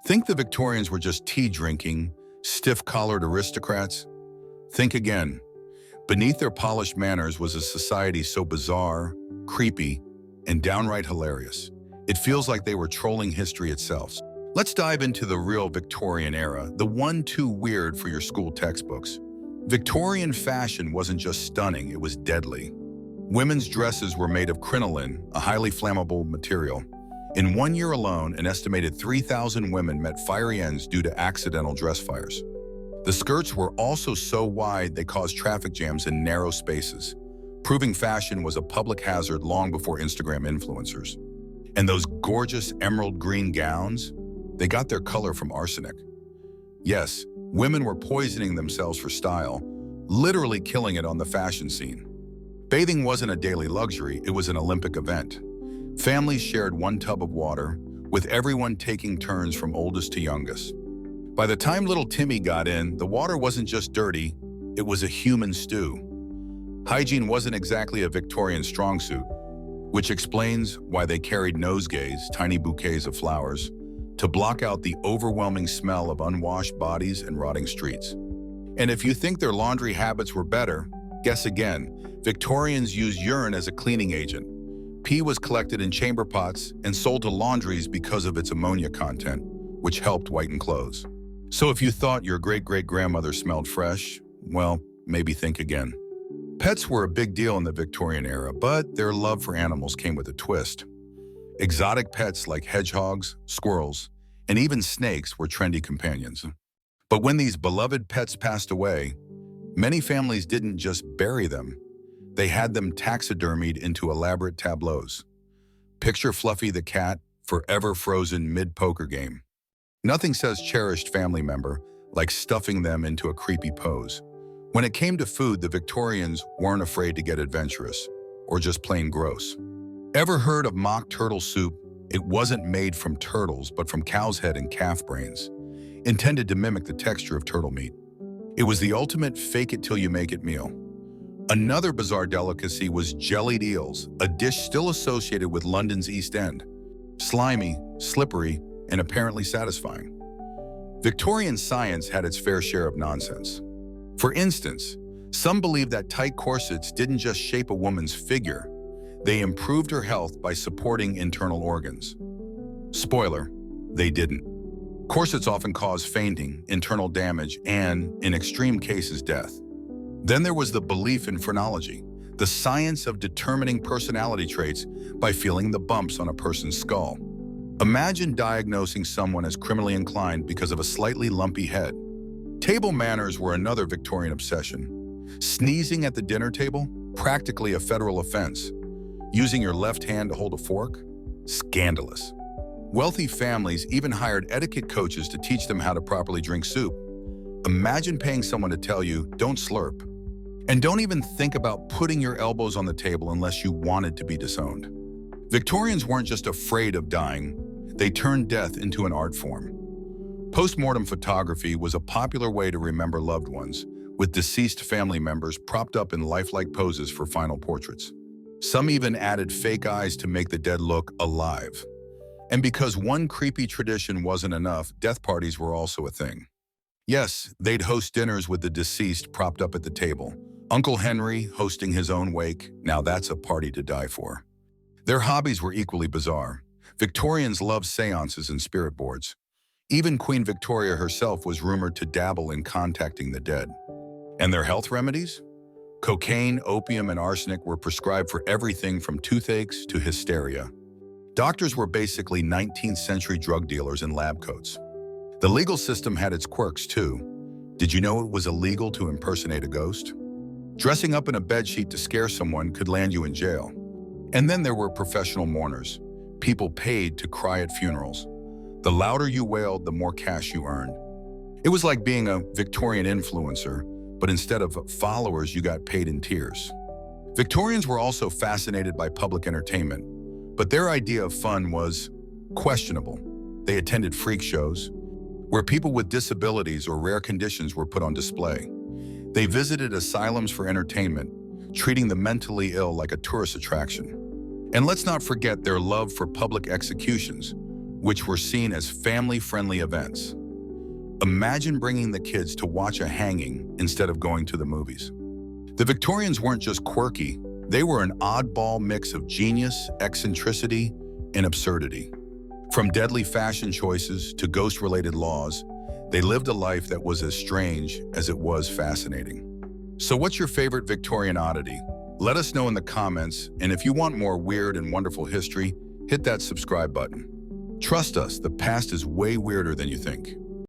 Think the Victorians were just tea-drinking, stiff-collared aristocrats? Think again. Beneath their polished manners was a society so bizarre, creepy, and downright hilarious. It feels like they were trolling history itself. Let's dive into the real Victorian era, the one too weird for your school textbooks. Victorian fashion wasn't just stunning, it was deadly. Women's dresses were made of crinoline, a highly flammable material. In 1 year alone, an estimated 3,000 women met fiery ends due to accidental dress fires. The skirts were also so wide they caused traffic jams in narrow spaces, proving fashion was a public hazard long before Instagram influencers. And those gorgeous emerald green gowns, they got their color from arsenic. Yes, women were poisoning themselves for style, literally killing it on the fashion scene. Bathing wasn't a daily luxury, it was an Olympic event. Families shared one tub of water, with everyone taking turns from oldest to youngest. By the time little Timmy got in, the water wasn't just dirty, it was a human stew. Hygiene wasn't exactly a Victorian strong suit, which explains why they carried nosegays, tiny bouquets of flowers, to block out the overwhelming smell of unwashed bodies and rotting streets. And if you think their laundry habits were better, guess again. Victorians used urine as a cleaning agent. Pee was collected in chamber pots and sold to laundries because of its ammonia content, which helped whiten clothes. So if you thought your great-great-grandmother smelled fresh, well, maybe think again. Pets were a big deal in the Victorian era, but their love for animals came with a twist. Exotic pets like hedgehogs, squirrels, and even snakes were trendy companions. But when these beloved pets passed away, many families didn't just bury them. They had them taxidermied into elaborate tableaus. Picture Fluffy the cat, forever frozen mid-poker game. Nothing says cherished family member like stuffing them into a creepy pose. When it came to food, the Victorians weren't afraid to get adventurous, or just plain gross. Ever heard of mock turtle soup? It wasn't made from turtles, but from cow's head and calf brains, intended to mimic the texture of turtle meat. It was the ultimate fake-it-till-you-make-it meal. Another bizarre delicacy was jellied eels, a dish still associated with London's East End. Slimy, slippery, and apparently satisfying. Victorian science had its fair share of nonsense. For instance, some believed that tight corsets didn't just shape a woman's figure, they improved her health by supporting internal organs. Spoiler, they didn't. Corsets often cause fainting, internal damage, and, in extreme cases, death. Then there was the belief in phrenology, the science of determining personality traits by feeling the bumps on a person's skull. Imagine diagnosing someone as criminally inclined because of a slightly lumpy head. Table manners were another Victorian obsession. Sneezing at the dinner table, practically a federal offense. Using your left hand to hold a fork? Scandalous. Wealthy families even hired etiquette coaches to teach them how to properly drink soup. Imagine paying someone to tell you, don't slurp. And don't even think about putting your elbows on the table unless you wanted to be disowned. Victorians weren't just afraid of dying, they turned death into an art form. Post-mortem photography was a popular way to remember loved ones, with deceased family members propped up in lifelike poses for final portraits. Some even added fake eyes to make the dead look alive. And because one creepy tradition wasn't enough, death parties were also a thing. Yes, they'd host dinners with the deceased propped up at the table. Uncle Henry hosting his own wake, now that's a party to die for. Their hobbies were equally bizarre. Victorians loved seances and spirit boards. Even Queen Victoria herself was rumored to dabble in contacting the dead. And their health remedies? Cocaine, opium, and arsenic were prescribed for everything from toothaches to hysteria. Doctors were basically 19th century drug dealers in lab coats. The legal system had its quirks too. Did you know it was illegal to impersonate a ghost? Dressing up in a bedsheet to scare someone could land you in jail. And then there were professional mourners, people paid to cry at funerals. The louder you wailed, the more cash you earned. It was like being a Victorian influencer, but instead of followers, you got paid in tears. Victorians were also fascinated by public entertainment, but their idea of fun was questionable. They attended freak shows, where people with disabilities or rare conditions were put on display. They visited asylums for entertainment, treating the mentally ill like a tourist attraction. And let's not forget their love for public executions, which were seen as family-friendly events. Imagine bringing the kids to watch a hanging instead of going to the movies. The Victorians weren't just quirky, they were an oddball mix of genius, eccentricity, and absurdity. From deadly fashion choices to ghost-related laws, they lived a life that was as strange as it was fascinating. So what's your favorite Victorian oddity? Let us know in the comments, and if you want more weird and wonderful history, hit that subscribe button. Trust us, the past is way weirder than you think.